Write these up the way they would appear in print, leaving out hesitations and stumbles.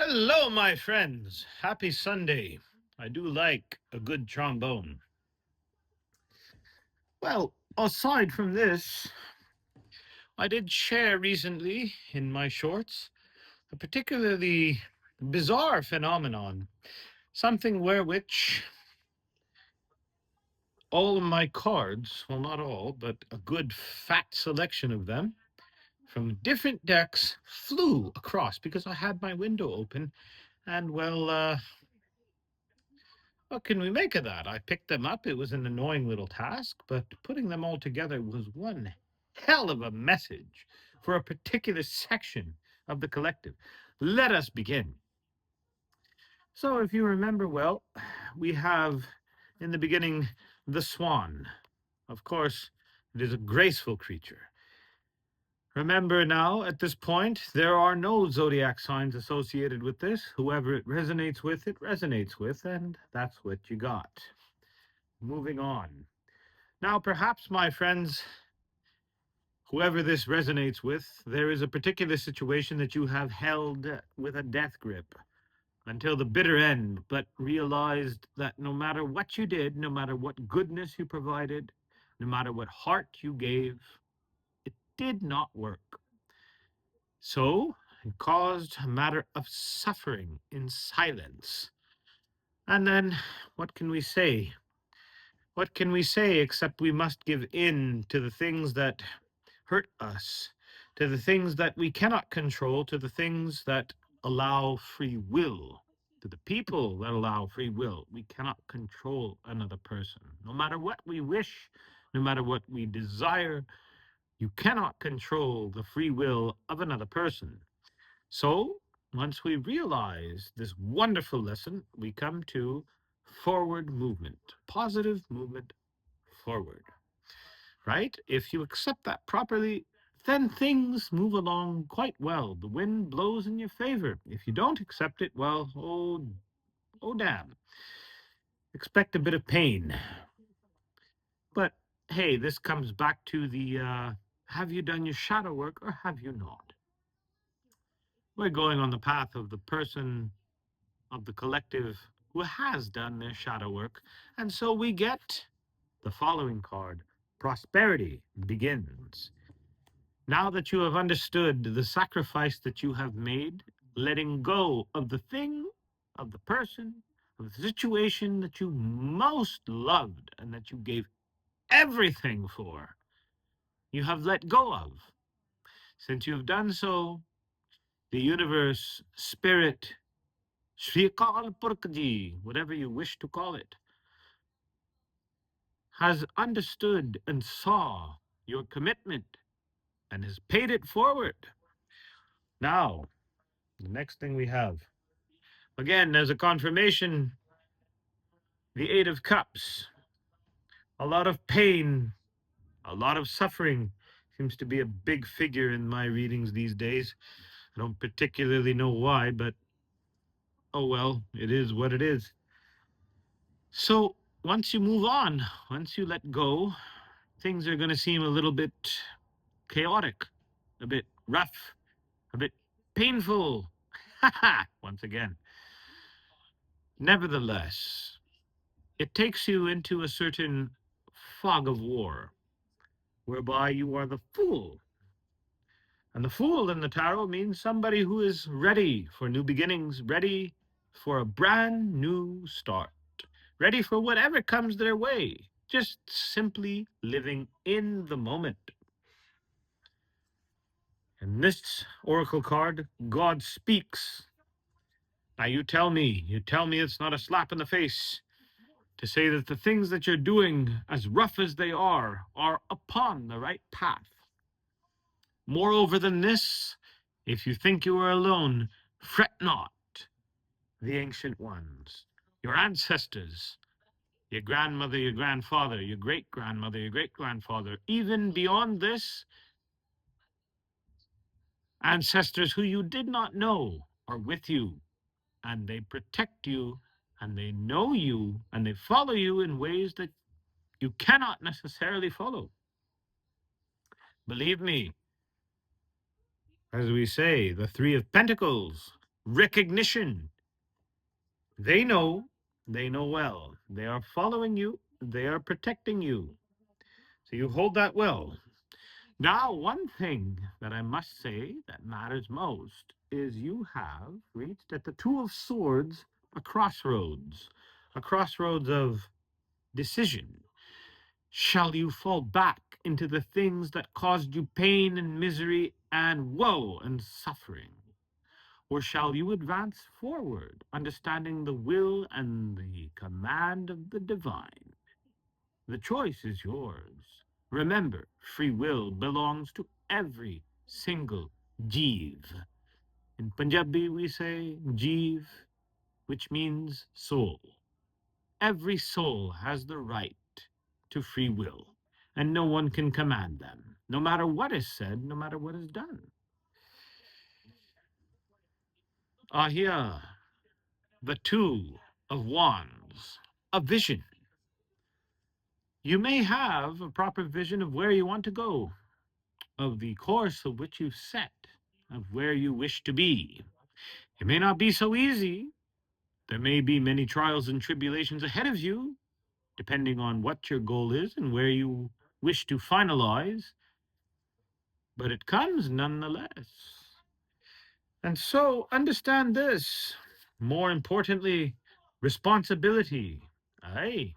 Hello, my friends. Happy Sunday. I do like a good trombone. Well, aside from this, I did share recently in my shorts a particularly bizarre phenomenon, something where which all of my cards, well, not all, but a good fat selection of them from different decks flew across because I had my window open. And what can we make of that? I picked them up. It was an annoying little task, but putting them all together was one hell of a message for a particular section of the collective. Let us begin. So, if you remember well, we have in the beginning the swan. Of course, it is a graceful creature. Remember now, at this point, there are no zodiac signs associated with this. Whoever it resonates with, and that's what you got. Moving on. Now, perhaps, my friends, whoever this resonates with, there is a particular situation that you have held with a death grip until the bitter end, but realized that no matter what you did, no matter what goodness you provided, no matter what heart you gave, it did not work. So it caused a matter of suffering in silence. And then, what can we say? What can we say except we must give in to the things that hurt us, to the things that we cannot control, to the things that allow free will, to the people that allow free will. We cannot control another person. No matter what we wish, no matter what we desire, you cannot control the free will of another person. So, once we realize this wonderful lesson, we come to forward movement, positive movement forward, right? If you accept that properly, then things move along quite well. The wind blows in your favor. If you don't accept it, well, oh damn. Expect a bit of pain. But hey, this comes back to the have you done your shadow work or have you not? We're going on the path of the person of the collective who has done their shadow work. And so we get the following card: Prosperity begins. Now that you have understood the sacrifice that you have made, letting go of the thing, of the person, of the situation that you most loved and that you gave everything for, you have let go of. Since you have done so, the universe, spirit, Shrikal Purkaji, whatever you wish to call it, has understood and saw your commitment and has paid it forward. Now, the next thing we have, again, as a confirmation, the Eight of Cups. A lot of pain, a lot of suffering seems to be a big figure in my readings these days. I don't particularly know why, but oh well, it is what it is. So once you move on, once you let go, things are going to seem a little bit chaotic, a bit rough, a bit painful. Once again. Nevertheless, it takes you into a certain fog of war, whereby you are the fool. And the fool in the tarot means somebody who is ready for new beginnings, ready for a brand new start, ready for whatever comes their way, just simply living in the moment. And this oracle card, God speaks. Now you tell me it's not a slap in the face to say that the things that you're doing, as rough as they are upon the right path. Moreover than this, if you think you are alone, fret not. The ancient ones, your ancestors, your grandmother, your grandfather, your great grandmother, your great grandfather, even beyond this, ancestors who you did not know are with you, and they protect you, and they know you, and they follow you in ways that you cannot necessarily follow. Believe me, as we say, the Three of Pentacles. recognition. They know, they know well. They are following you, they are protecting you. So you hold that well. Now, one thing that I must say that matters most is you have reached at the Two of Swords a crossroads of decision. Shall you fall back into the things that caused you pain and misery and woe and suffering? Or shall you advance forward, understanding the will and the command of the divine? The choice is yours. Remember, free will belongs to every single Jeev. In Punjabi, we say Jeev, which means soul. Every soul has the right to free will, and no one can command them, no matter what is said, no matter what is done. Here, the Two of Wands, a vision. You may have a proper vision of where you want to go, of the course of which you've set, of where you wish to be. It may not be so easy. There may be many trials and tribulations ahead of you, depending on what your goal is and where you wish to finalize, but it comes nonetheless. And so understand this. More importantly, responsibility. Aye,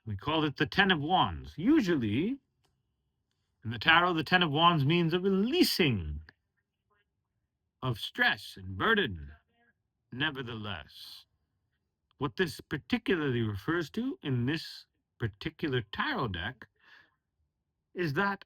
we call it the Ten of Wands. Usually, in the tarot, the Ten of Wands means a releasing of stress and burden. Nevertheless, what this particularly refers to in this particular tarot deck is that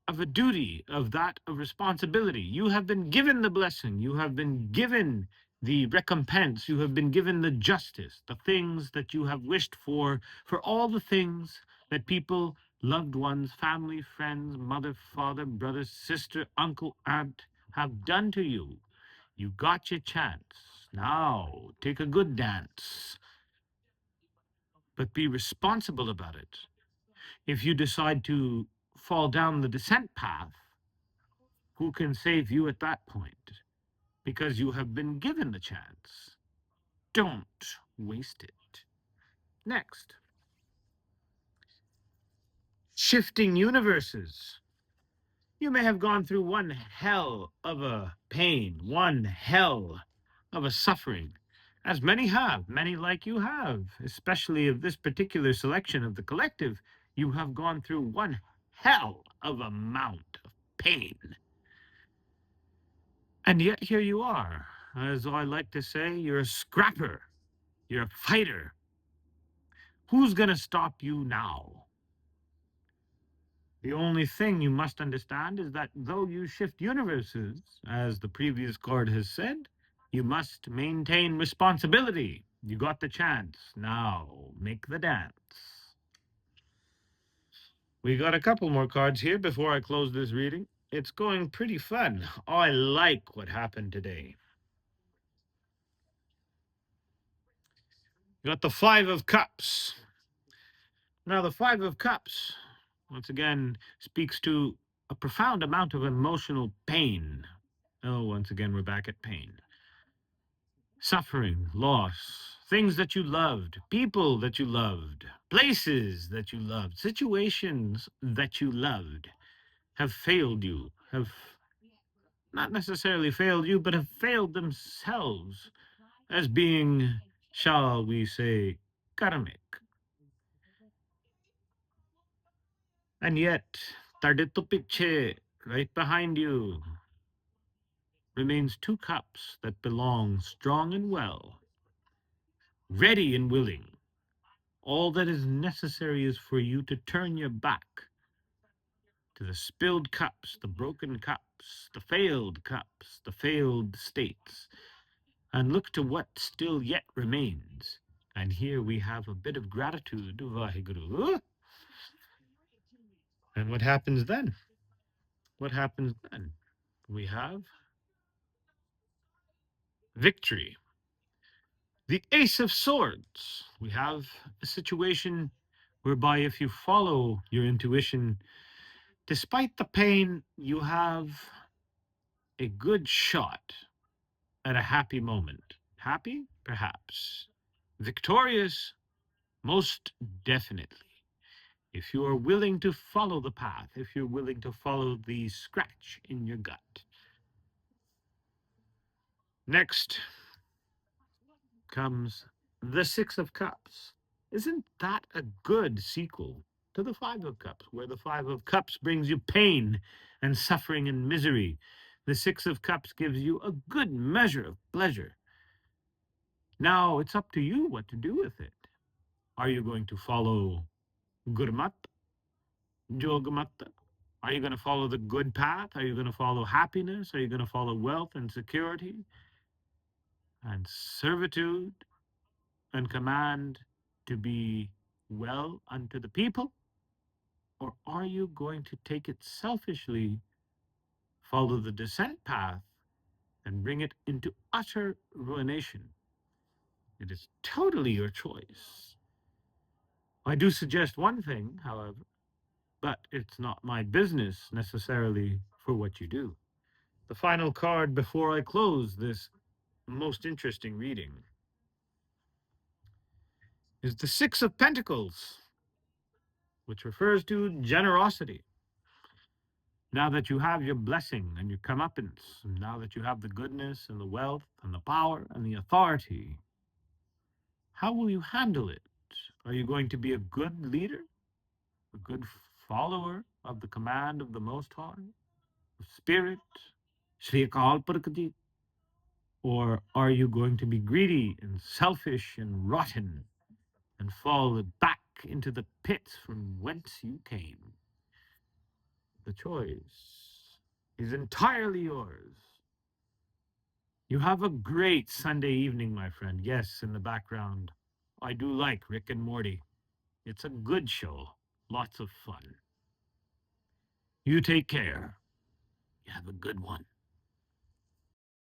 of a duty, of that of responsibility. You have been given the blessing, you have been given the recompense, you have been given the justice, the things that you have wished for all the things that people, loved ones, family, friends, mother, father, brother, sister, uncle, aunt have done to you. You got your chance. Now, take a good dance, but be responsible about it. If you decide to fall down the descent path, who can save you at that point? Because you have been given the chance. Don't waste it. Next, shifting universes. You may have gone through one hell of a pain, one hell of a suffering, as many have, many like you have, especially of this particular selection of the collective. You have gone through one hell of amount of pain. And yet here you are. As I like to say, you're a scrapper, you're a fighter. Who's going to stop you now? The only thing you must understand is that though you shift universes, as the previous card has said, you must maintain responsibility. You got the chance. Now, make the dance. We got a couple more cards here before I close this reading. It's going pretty fun. I like what happened today. You got the Five of Cups. Now, the Five of Cups, once again, speaks to a profound amount of emotional pain. Oh, once again, we're back at pain. Suffering, loss, things that you loved, people that you loved, places that you loved, situations that you loved have failed you, have not necessarily failed you, but have failed themselves as being, shall we say, karmic. And yet, Tardito Piche, right behind you, remains two cups that belong strong and well, ready and willing. All that is necessary is for you to turn your back to the spilled cups, the broken cups, the failed states, and look to what still yet remains. And here we have a bit of gratitude, Vaheguru. And what happens then? What happens then? We have victory. The Ace of Swords. We have a situation whereby if you follow your intuition, despite the pain, you have a good shot at a happy moment. Happy? Perhaps. Victorious? Most definitely. If you are willing to follow the path, if you're willing to follow the scratch in your gut. Next comes the Six of Cups. Isn't that a good sequel to the Five of Cups, where the Five of Cups brings you pain and suffering and misery? The Six of Cups gives you a good measure of pleasure. Now it's up to you what to do with it. Are you going to follow Gurmat, Jogamatta? Are you going to follow the good path? Are you going to follow happiness? Are you going to follow wealth and security and servitude and command to be well unto the people? Or are you going to take it selfishly, follow the descent path, and bring it into utter ruination? It is totally your choice. I do suggest one thing, however, but it's not my business necessarily for what you do. The final card before I close this most interesting reading is the Six of Pentacles, which refers to generosity. Now that you have your blessing and your comeuppance, now that you have the goodness and the wealth and the power and the authority, how will you handle it? Are you going to be a good leader, a good follower of the command of the Most High, of Spirit, Shri Akal Purakh? Or are you going to be greedy and selfish and rotten and fall back into the pit from whence you came? The choice is entirely yours. You have a great Sunday evening, my friend. Yes, in the background, I do like Rick and Morty. It's a good show, lots of fun. You take care. You have a good one.